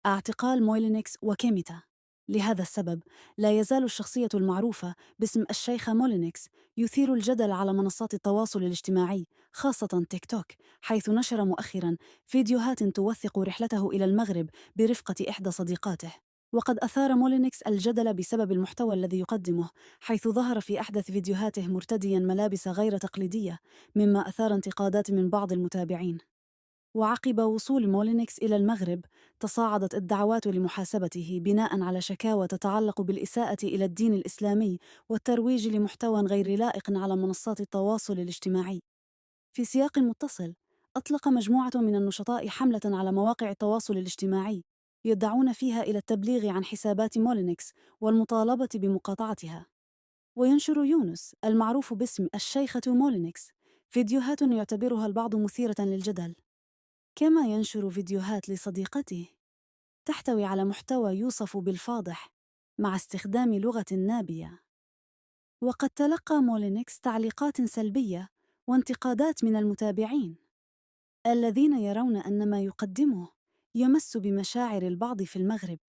اعتقال مولينكس وكيميتا. لهذا السبب لا يزال الشخصية المعروفة باسم الشيخة مولينكس يثير الجدل على منصات التواصل الاجتماعي، خاصة تيك توك، حيث نشر مؤخراً فيديوهات توثق رحلته إلى المغرب برفقة إحدى صديقاته. وقد أثار مولينكس الجدل بسبب المحتوى الذي يقدمه، حيث ظهر في أحدث فيديوهاته مرتدياً ملابس غير تقليدية، مما أثار انتقادات من بعض المتابعين. وعقب وصول مولينكس إلى المغرب، تصاعدت الدعوات لمحاسبته بناء على شكاوى تتعلق بالإساءة إلى الدين الإسلامي والترويج لمحتوى غير لائق على منصات التواصل الاجتماعي. في سياق متصل، أطلق مجموعة من النشطاء حملة على مواقع التواصل الاجتماعي يدعون فيها إلى التبليغ عن حسابات مولينكس والمطالبة بمقاطعتها. وينشر يونس المعروف باسم الشيخة مولينكس فيديوهات يعتبرها البعض مثيرة للجدل، كما ينشر فيديوهات لصديقته تحتوي على محتوى يوصف بالفاضح مع استخدام لغة نابية. وقد تلقى مولينكس تعليقات سلبية وانتقادات من المتابعين الذين يرون أن ما يقدمه يمس بمشاعر البعض في المغرب.